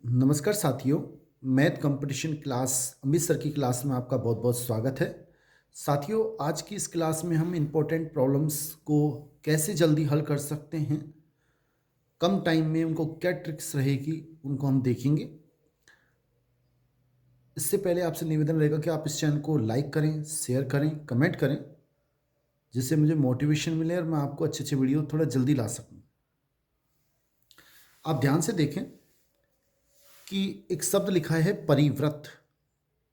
नमस्कार साथियों। Math competition class Amit sir की क्लास में आपका बहुत बहुत स्वागत है। साथियों, आज की इस क्लास में हम इम्पोर्टेंट प्रॉब्लम्स को कैसे जल्दी हल कर सकते हैं, कम टाइम में उनको क्या ट्रिक्स रहेगी, उनको हम देखेंगे। इससे पहले आपसे निवेदन रहेगा कि आप इस चैनल को लाइक करें, शेयर करें, कमेंट करें, जिससे मुझे मोटिवेशन मिले और मैं आपको अच्छे अच्छे वीडियो थोड़ा जल्दी ला सकूँ। आप ध्यान से देखें कि एक शब्द लिखा है परिव्रत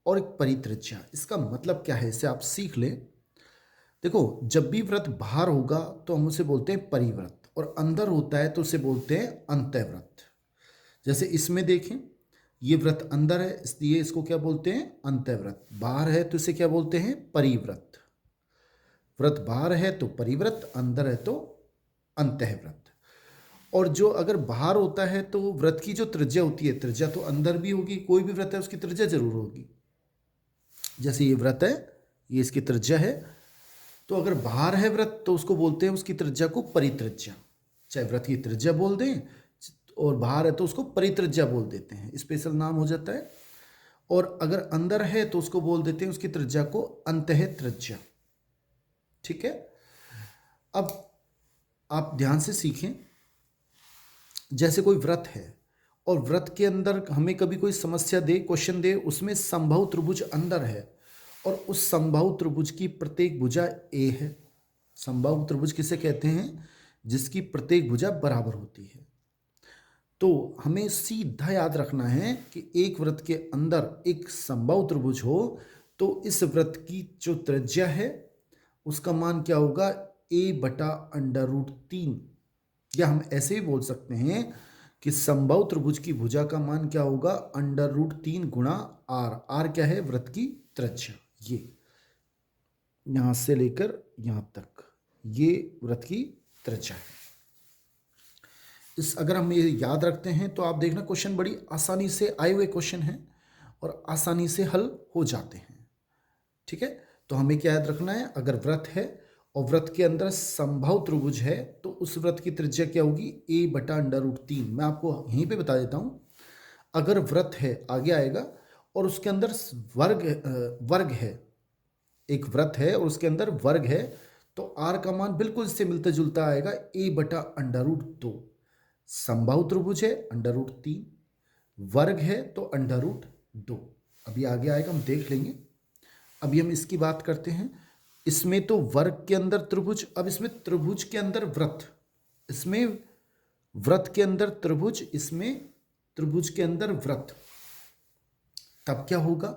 और एक परित्रिज्या। इसका मतलब क्या है, इसे आप सीख लें। देखो, जब भी व्रत बाहर होगा तो हम उसे बोलते हैं परिव्रत, और अंदर होता है तो उसे बोलते हैं अंतःव्रत। जैसे इसमें देखें, ये व्रत अंदर है इसलिए इसको क्या बोलते हैं, अंतःव्रत। बाहर है तो इसे क्या बोलते हैं, परिव्रत। व्रत बाहर है तो परिव्रत, अंदर है तो अंतःव्रत। और जो अगर बाहर होता है तो व्रत की जो त्रिज्या होती है, त्रिज्या तो अंदर भी होगी, कोई भी व्रत है उसकी त्रिज्या जरूर होगी। जैसे ये व्रत है, ये इसकी त्रिज्या है, तो अगर बाहर है व्रत तो उसको बोलते हैं उसकी त्रिज्या को परित्रिज्या। चाहे व्रत की त्रिज्या बोल दें, और बाहर है तो उसको परित्रिज्या बोल देते हैं, स्पेशल नाम हो जाता है। और अगर अंदर है तो उसको बोल देते हैं उसकी त्रिज्या को अंतः त्रिज्या। ठीक है। अब आप ध्यान से सीखें। जैसे कोई व्रत है और व्रत के अंदर हमें कभी कोई समस्या दे, क्वेश्चन दे, उसमें समबाहु त्रिभुज अंदर है और उस समबाहु त्रिभुज की प्रत्येक भुजा ए है। समबाहु त्रिभुज किसे कहते हैं, जिसकी प्रत्येक भुजा बराबर होती है। तो हमें सीधा याद रखना है कि एक व्रत के अंदर एक समबाहु त्रिभुज हो तो इस व्रत की जो त्रिज्या है उसका मान क्या होगा, ए बटा अंडर रूट 3। या हम ऐसे ही बोल सकते हैं कि समबाहु त्रिभुज की भुजा का मान क्या होगा, अंडर रूट 3 गुणा आर। आर क्या है, व्रत की त्रिज्या। ये यहां से लेकर यहां तक ये व्रत की त्रिज्या है। इस अगर हम ये याद रखते हैं तो आप देखना क्वेश्चन बड़ी आसानी से आए हुए क्वेश्चन हैं और आसानी से हल हो जाते हैं। ठीक है। तो हमें क्या याद रखना है, अगर व्रत है और व्रत के अंदर समबाहु त्रिभुज है तो उस व्रत की त्रिज्या क्या होगी, ए बटा अंडर रूट 3। मैं आपको यहीं पे बता देता हूं। अगर व्रत है, आगे आएगा, और उसके अंदर वर्ग है, एक व्रत है और उसके अंदर वर्ग है, तो आर का मान बिल्कुल इससे मिलता जुलता आएगा, ए बटा अंडर रूट 2। समबाहु त्रिभुज है, अंडर रूट 3, वर्ग है तो अंडर रूट 2। अभी आगे आएगा, हम देख लेंगे। अभी हम इसकी बात करते हैं। इसमें तो वर्ग के अंदर त्रिभुज, अब इसमें त्रिभुज के अंदर व्रत, इसमें व्रत के अंदर त्रिभुज, इसमें त्रिभुज के अंदर व्रत। तब क्या होगा,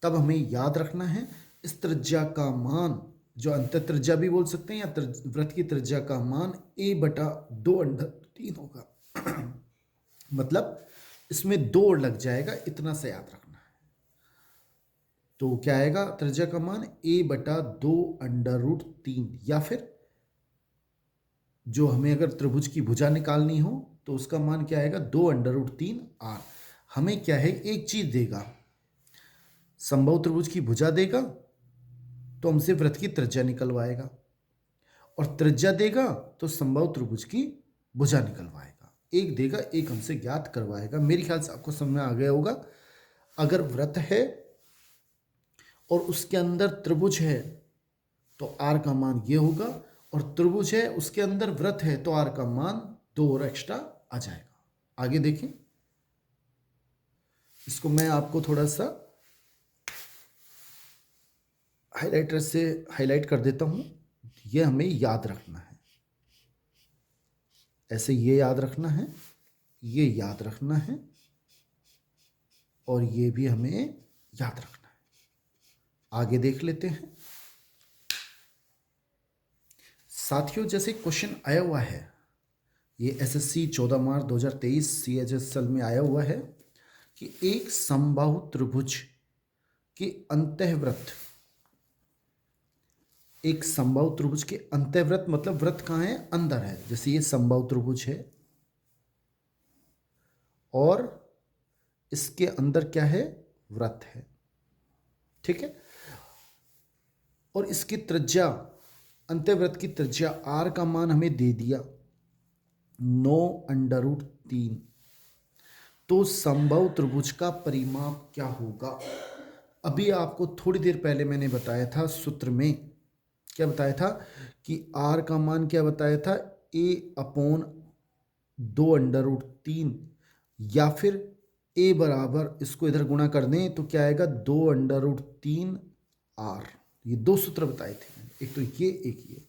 तब हमें याद रखना है इस त्रिज्या का मान, जो अंत त्रिज्या भी बोल सकते हैं, या व्रत की त्रिज्या का मान ए बटा 2 अंडर 3 होगा। मतलब इसमें 2 लग जाएगा, इतना से याद रखना है। तो क्या आएगा, त्रिज्या का मान ए बटा 2 अंडर रूट 3, या फिर जो हमें अगर त्रिभुज की भुजा निकालनी हो तो उसका मान क्या आएगा, 2 अंडर रूट 3 आर। हमें क्या है, एक चीज देगा, समबाहु त्रिभुज की भुजा देगा तो हमसे व्रत की त्रिज्या निकलवाएगा, और त्रिज्या देगा तो समबाहु त्रिभुज की भुजा निकलवाएगा। एक देगा, एक हमसे ज्ञात करवाएगा। मेरे ख्याल से आपको समझ में आ गया होगा। अगर व्रत है और उसके अंदर त्रिभुज है तो आर का मान ये होगा, और त्रिभुज है उसके अंदर व्रत है तो आर का मान 2 और एक्स्ट्रा आ जाएगा। आगे देखें, इसको मैं आपको थोड़ा सा हाइलाइटर से हाईलाइट कर देता हूं। ये हमें याद रखना है, ऐसे ये याद रखना है, ये याद रखना है, और ये भी हमें याद रखना है। आगे देख लेते हैं साथियों। जैसे क्वेश्चन आया हुआ है, ये एसएससी 14 मार्च 2023 CHSL में आया हुआ है कि एक समबाहु त्रिभुज के अंतःव्रत, एक समबाहु त्रिभुज के अंतःव्रत मतलब व्रत कहाँ है, अंदर है। जैसे ये समबाहु त्रिभुज है और इसके अंदर क्या है, व्रत है। ठीक है। और इसकी त्रिज्या, अंतःव्रत की त्रिज्या आर का मान हमें दे दिया 9 अंडर रूट 3। तो समबाहु त्रिभुज का परिमाप क्या होगा? अभी आपको थोड़ी देर पहले मैंने बताया था सूत्र में, क्या बताया था कि आर का मान क्या बताया था, ए अपॉन 2√3, या फिर ए बराबर, इसको इधर गुणा कर दें तो क्या आएगा 2√3 आर। ये दो सूत्र बताए थे, एक तो ये एक ये,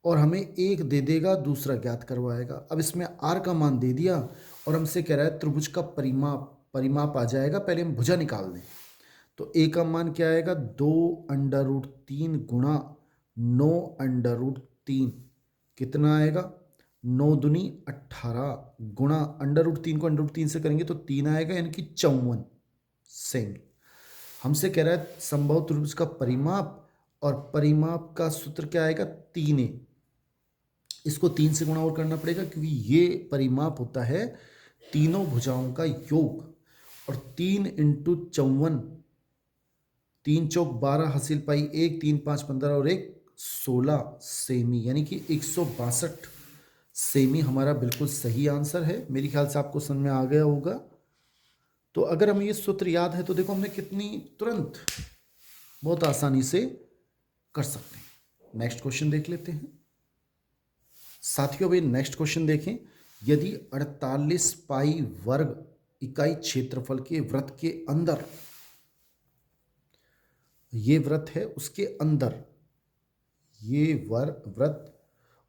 और हमें एक दे देगा, दूसरा ज्ञात करवाएगा। अब इसमें आर का मान दे दिया और हमसे कह रहा है त्रिभुज का परिमाप आ जाएगा। पहले हम भुजा निकाल दें तो ए का मान क्या आएगा, 2√3 गुणा 9√3, कितना आएगा 9 दूनी 18, गुणा √3 को √3 से करेंगे तो 3 आएगा, यानी कि 54 सेमी। हमसे कह रहा है समबाहु त्रिभुज का परिमाप, और परिमाप का सूत्र क्या आएगा 3a। इसको 3 से गुणा और करना पड़ेगा क्योंकि ये परिमाप होता है तीनों भुजाओं का योग। और 3 इंटू 54, 3 चौक 12, हासिल पाई 1, 3 5 15 और 1 16 सेमी, यानी कि 162 सेमी हमारा बिल्कुल सही आंसर है। मेरे ख्याल से आपको समझ में आ गया होगा। तो अगर हमें ये सूत्र याद है तो देखो हमने कितनी तुरंत बहुत आसानी से कर सकते हैं। नेक्स्ट क्वेश्चन देख लेते हैं साथियों। भाई नेक्स्ट क्वेश्चन देखें, यदि 48 पाई वर्ग इकाई क्षेत्रफल के वृत्त के अंदर, ये वृत्त है उसके अंदर, ये वृत्त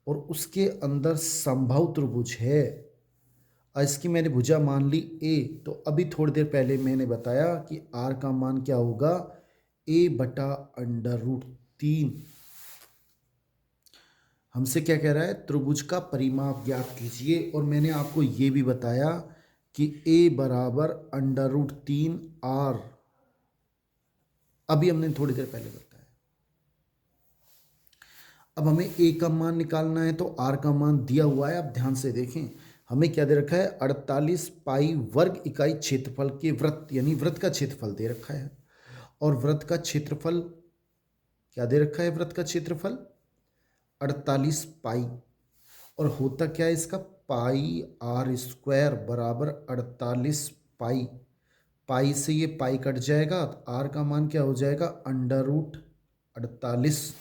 और उसके अंदर समबाहु त्रिभुज है, और इसकी मैंने भुजा मान ली ए, तो अभी थोड़ी देर पहले मैंने बताया कि आर का मान क्या होगा, a/√3। हमसे क्या कह रहा है, त्रिभुज का परिमाप ज्ञात कीजिए, और मैंने आपको ये भी बताया कि a बराबर √3 आर, अभी हमने थोड़ी देर पहले बताया। अब हमें a का मान निकालना है तो r का मान दिया हुआ है। अब ध्यान से देखें, हमें क्या दे रखा है, 48 पाई वर्ग इकाई क्षेत्रफल के वृत्त, यानी वृत्त का क्षेत्रफल दे रखा है। और वृत्त का क्षेत्रफल क्या दे रखा है, वृत्त का क्षेत्रफल 48 पाई, और होता क्या है इसका, पाई आर स्क्वायर बराबर 48 पाई। पाई से ये पाई कट जाएगा, आर का मान क्या हो जाएगा, √48,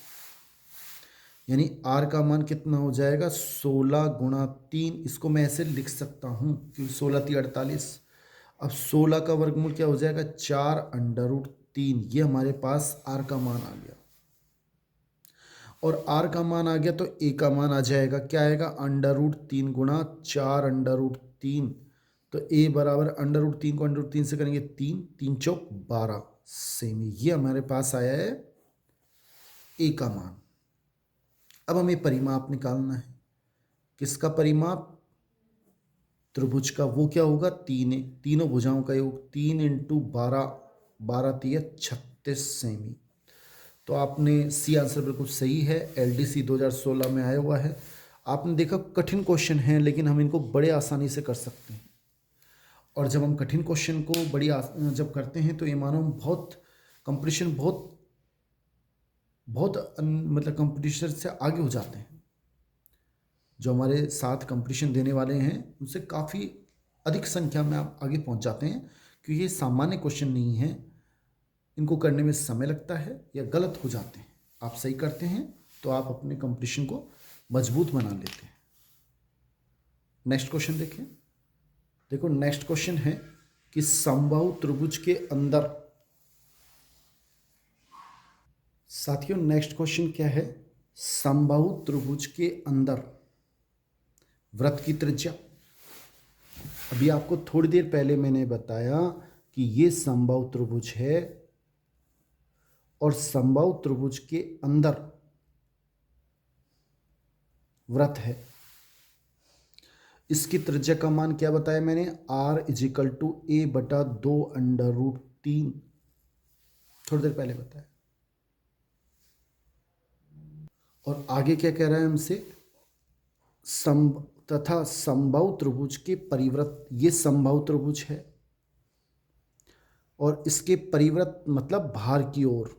यानी आर का मान कितना हो जाएगा 16 गुणा 3। इसको मैं ऐसे लिख सकता हूँ क्योंकि 16 3 48। अब 16 का वर्गमूल क्या हो जाएगा, 4√3। ये हमारे पास आर का मान आ गया। और आर का मान आ गया तो ए का मान आ जाएगा, क्या आएगा, √3 गुणा 4√3। तो ए बराबर √3 को √3 से करेंगे 3, 3 चौक 12 सेमी। ये हमारे पास आया है ए का मान। अब हमें परिमाप निकालना है, किसका परिमाप, त्रिभुज का। वो क्या होगा, तीनों भुजाओं का योग, 3 इंटू 12, 12 3 36 सेमी। तो आपने सी आंसर बिल्कुल सही है, एलडीसी 2016 में आया हुआ है। आपने देखा कठिन क्वेश्चन है लेकिन हम इनको बड़े आसानी से कर सकते हैं। और जब हम कठिन क्वेश्चन को जब करते हैं तो ये मानो हम बहुत कंपटीशन, मतलब कंपटीशन से आगे हो जाते हैं। जो हमारे साथ कंपटीशन देने वाले हैं उनसे काफ़ी अधिक संख्या में आप आगे पहुंच जाते हैं, क्योंकि ये सामान्य क्वेश्चन नहीं है, इनको करने में समय लगता है या गलत हो जाते हैं। आप सही करते हैं तो आप अपने कंपटीशन को मजबूत बना लेते हैं। नेक्स्ट क्वेश्चन देखें। देखो नेक्स्ट क्वेश्चन है कि समबाहु त्रिभुज के अंदर, साथियों नेक्स्ट क्वेश्चन क्या है, समबाहु त्रिभुज के अंदर वृत्त की त्रिज्या। अभी आपको थोड़ी देर पहले मैंने बताया कि ये समबाहु त्रिभुज है, और समबाहु त्रिभुज के अंदर वृत्त है। इसकी त्रिज्या का मान क्या बताया मैंने, r = a/2√3, थोड़ी देर पहले बताया। और आगे क्या कह रहा है हमसे, तथा समबाहु त्रिभुज के परिवृत्त, ये समबाहु त्रिभुज है और इसके परिवृत्त मतलब बाहर की ओर,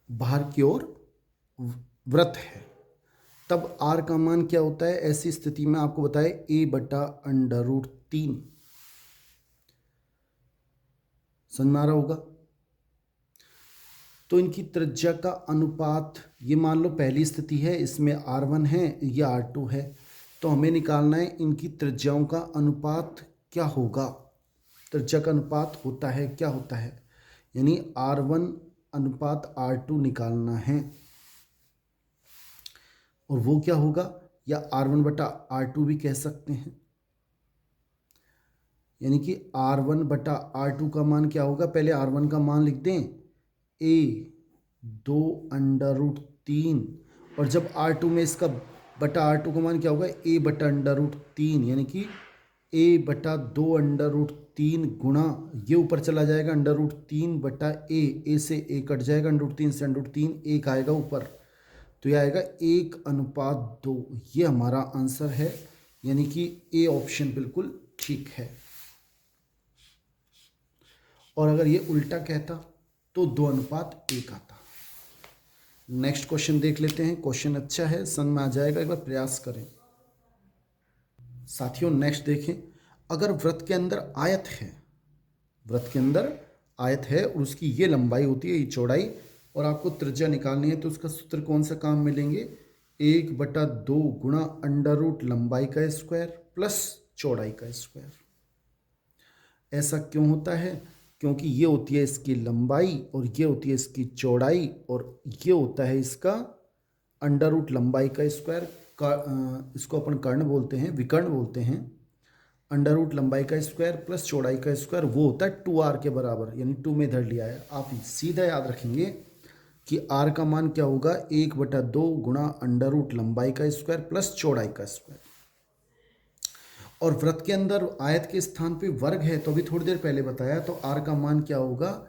बाहर की ओर वृत्त है। तब आर का मान क्या होता है ऐसी स्थिति में, आपको बताए a/√3। समझ में आ रहा होगा। तो इनकी त्रिज्या का अनुपात, ये मान लो पहली स्थिति है, इसमें r1 है, ये r2 है, तो हमें निकालना है इनकी त्रिज्याओं का अनुपात क्या होगा। त्रिज्या का अनुपात होता है, क्या होता है, यानी r1 अनुपात r2 निकालना है। और वो क्या होगा, या r1/r2 भी कह सकते हैं, यानी कि r1/r2 का मान क्या होगा। पहले r1 का मान लिख दें, a/√3, और जब r2 में इसका बटा r2 का मान क्या होगा, a/√3, यानी कि a/2√3 गुणा, ये ऊपर चला जाएगा √3/a, a से a कट जाएगा, √3 से √3 1 आएगा ऊपर, तो यह आएगा 1/2। ये हमारा आंसर है, यानी कि ए ऑप्शन बिल्कुल ठीक है। और अगर ये उल्टा कहता तो 2:1 आता। नेक्स्ट क्वेश्चन देख लेते हैं। क्वेश्चन अच्छा है, समझ में आ जाएगा, एक बार प्रयास करें साथियों। नेक्स्ट देखें, अगर वृत्त के अंदर आयत है, वृत्त के अंदर आयत है और उसकी ये लंबाई होती है, ये चौड़ाई, और आपको त्रिज्या निकालनी है, तो उसका सूत्र कौन सा काम मिलेंगे, 1/2 गुणा अंडर रूट लंबाई का स्क्वायर प्लस चौड़ाई का स्क्वायर। ऐसा क्यों होता है, क्योंकि ये होती है इसकी लंबाई और ये होती है इसकी चौड़ाई, और ये होता है इसका अंडर रूट लंबाई का स्क्वायर का, इसको अपन कर्ण बोलते हैं, विकर्ण बोलते हैं। अंडर रूट लंबाई का स्क्वायर प्लस चौड़ाई का स्क्वायर, वो होता है 2r के बराबर, यानी 2 में इधर लिया है। आप सीधा याद रखेंगे कि r का मान क्या होगा, 1/2 गुणा अंडर रूट लंबाई का स्क्वायर प्लस चौड़ाई का स्क्वायर। और वृत्त के अंदर आयत के स्थान पे वर्ग है, तो अभी थोड़ी देर पहले बताया, तो r का मान क्या होगा,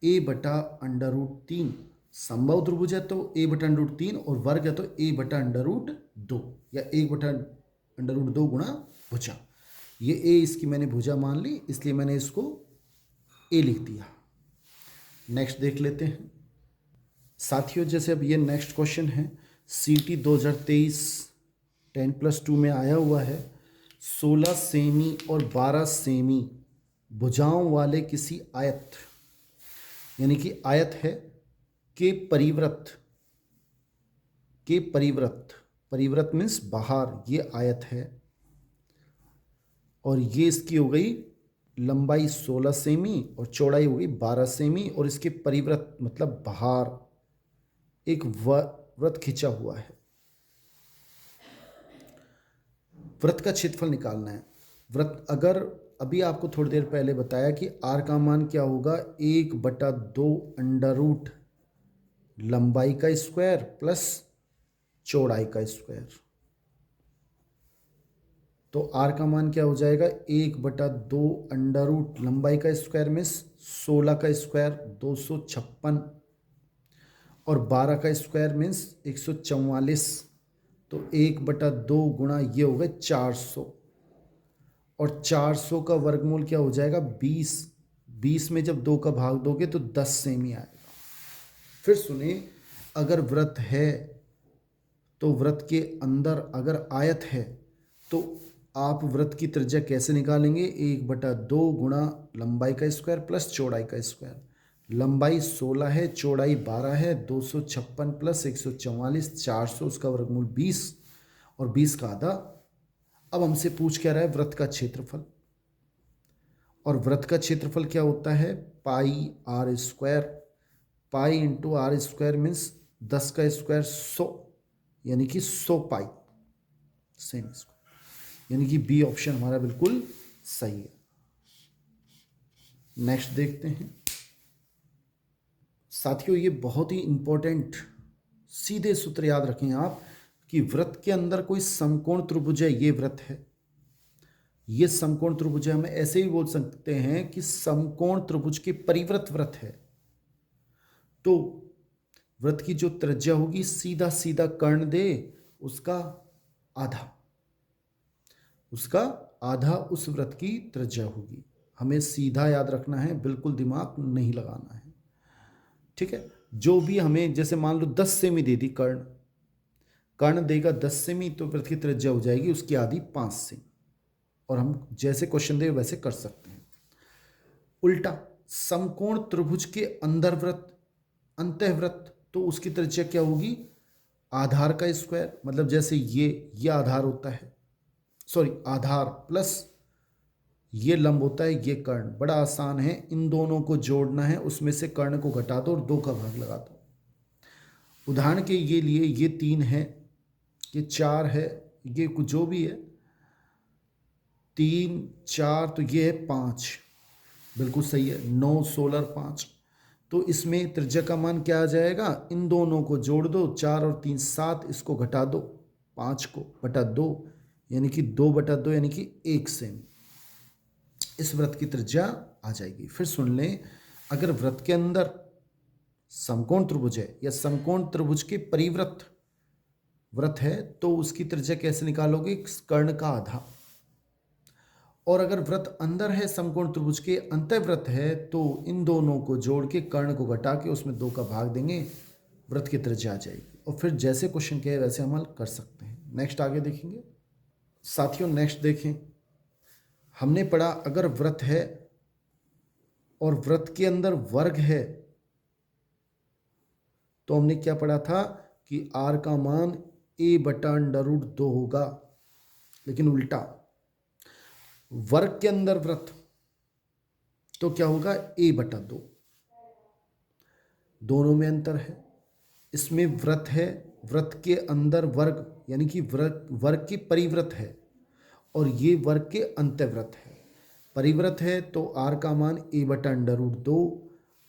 a/√3। संभव त्रिभुज है तो a/√3, और वर्ग है तो a/√2, या 1/√2 गुणा भुजा। ये a इसकी मैंने भुजा मान ली, इसलिए मैंने इसको a लिख दिया। नेक्स्ट देख लेते हैं साथियों। जैसे अब ये नेक्स्ट क्वेश्चन है, CT 2023 10+2 में आया हुआ है। 16 सेमी और 12 सेमी भुजाओं वाले किसी आयत, यानी कि आयत है, के परिवृत्त मीन्स बाहर, ये आयत है, और ये इसकी हो गई लंबाई 16 सेमी और चौड़ाई हो गई 12 सेमी, और इसके परिवृत्त मतलब बाहर एक वृत्त खिंचा हुआ है। वृत्त का क्षेत्रफल निकालना है। वृत्त, अगर अभी आपको थोड़ी देर पहले बताया कि r का मान क्या होगा, 1/2 अंडर रूट लंबाई का स्क्वायर प्लस चौड़ाई का स्क्वायर, तो r का मान क्या हो जाएगा, 1/2 अंडर रूट लंबाई का स्क्वायर में 16 का स्क्वायर 256, और 12 का स्क्वायर मीन्स 144, तो 1/2 गुणा ये हो गए 400, और 400 का वर्गमूल क्या हो जाएगा, 20। 20 में जब 2 का भाग दोगे तो 10 सेमी आएगा। फिर सुनिए, अगर वृत्त है तो वृत्त के अंदर अगर आयत है, तो आप वृत्त की त्रिज्या कैसे निकालेंगे, 1/2 गुणा लंबाई का स्क्वायर प्लस चौड़ाई का स्क्वायर। लंबाई 16 है, चौड़ाई 12 है, 256 प्लस 144, 400, उसका वर्गमूल 20, और 20 का आधा। अब हमसे पूछ क्या रहा है, वृत्त का क्षेत्रफल, और वृत्त का क्षेत्रफल क्या होता है, πr²। Pi into r² means 10 का स्क्वायर 100, यानी कि 100 पाई सेम स्क्वायर, यानी कि बी ऑप्शन हमारा बिल्कुल सही है। नेक्स्ट देखते हैं साथियों, ये बहुत ही इंपॉर्टेंट सीधे सूत्र याद रखें आप, कि वृत्त के अंदर कोई समकोण त्रिभुज है, ये वृत्त है, ये समकोण त्रिभुज है। हम ऐसे ही बोल सकते हैं कि समकोण त्रिभुज के परिवृत्त वृत्त है, तो वृत्त की जो त्रिज्या होगी, सीधा सीधा कर्ण दे उसका आधा, उसका आधा उस वृत्त की त्रिज्या होगी। हमें सीधा याद रखना है, बिल्कुल दिमाग नहीं लगाना है, ठीक है। जो भी हमें, जैसे मान लो 10 सेमी दे दी कर्ण, कर्ण देगा 10 सेमी तो वृत्त की त्रिज्या हो जाएगी उसकी आधी 5 सेमी। और हम जैसे क्वेश्चन दे वैसे कर सकते हैं। उल्टा, समकोण त्रिभुज के अंदर वृत्त, अंतःवृत्त, तो उसकी त्रिज्या क्या होगी? आधार का स्क्वायर, मतलब जैसे ये आधार होता है, सॉरी आधार प्लस ये लंब होता है, ये कर्ण। बड़ा आसान है, इन दोनों को जोड़ना है, उसमें से कर्ण को घटा दो और 2 का भाग लगा दो। उदाहरण के ये लिए ये 3 है, ये 4 है, ये कुछ जो भी है 3 4, तो ये है 5, बिल्कुल सही है। 9 16 5, तो इसमें त्रिज्या का मान क्या आ जाएगा? इन दोनों को जोड़ दो, 4 और 3 7, इसको घटा दो, 5 को बटा 2, यानी कि 2 बटा 2 यानी कि 1 सेमी। इस वृत्त की त्रिज्या आ जाएगी। फिर सुन लें, अगर वृत्त के अंदर समकोण त्रिभुज है या समकोण त्रिभुज के परिवृत्त वृत्त है तो उसकी त्रिज्या कैसे निकालोगे? कर्ण का आधा। और अगर वृत्त अंदर है, समकोण त्रिभुज के अंतःवृत्त है, तो इन दोनों को जोड़ के कर्ण को घटा के उसमें 2 का भाग देंगे, वृत्त की त्रिज्या आ जाएगी। और फिर जैसे क्वेश्चन के वैसे हम हल कर सकते हैं। नेक्स्ट आगे देखेंगे साथियों। नेक्स्ट देखें, हमने पढ़ा अगर वृत्त है और वृत्त के अंदर वर्ग है तो हमने क्या पढ़ा था कि r का मान a/√2 होगा। लेकिन उल्टा, वर्ग के अंदर वृत्त तो क्या होगा? a/2। दोनों में अंतर है। इसमें वृत्त है, वृत्त के अंदर वर्ग यानी कि वर्ग के परिवृत्त है, और ये वर्ग के अंतःवृत्त है। परिवृत्त है तो r का मान a/√2,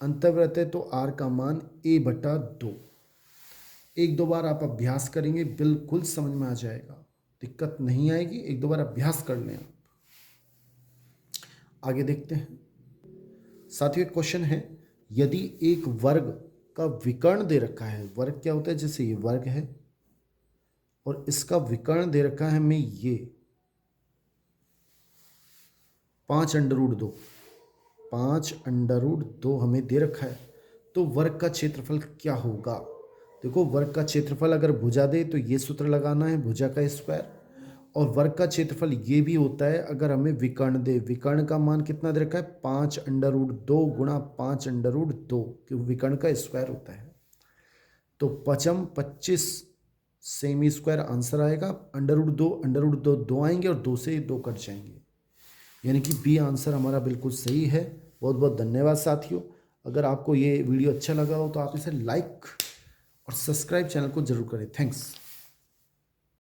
अंतःवृत्त है तो r का मान a/2। 1-2 बार आप अभ्यास करेंगे, बिल्कुल समझ में आ जाएगा, दिक्कत नहीं आएगी। 1-2 बार अभ्यास कर लें आप। आगे देखते हैं साथियों। एक क्वेश्चन है, यदि एक वर्ग का विकर्ण दे रखा है, वर्ग क्या होता है? जैसे ये वर्ग है और इसका विकर्ण दे रखा है हमें ये 5√2, 5√2 हमें दे रखा है, तो वर्ग का क्षेत्रफल क्या होगा? देखो, वर्ग का क्षेत्रफल अगर भुजा दे तो ये सूत्र लगाना है, भुजा का स्क्वायर। और वर्ग का क्षेत्रफल ये भी होता है अगर हमें विकर्ण दे। विकर्ण का मान कितना दे रखा है? 5√2 गुणा 5√2, क्योंकि विकर्ण का स्क्वायर होता है। तो 25 सेमी स्क्वायर आंसर आएगा। √2 2 आएंगे और 2 से 2 कट जाएंगे, यानी कि बी आंसर हमारा बिल्कुल सही है। बहुत बहुत धन्यवाद साथियों। अगर आपको ये वीडियो अच्छा लगा हो तो आप इसे लाइक और सब्सक्राइब चैनल को जरूर करें। थैंक्स।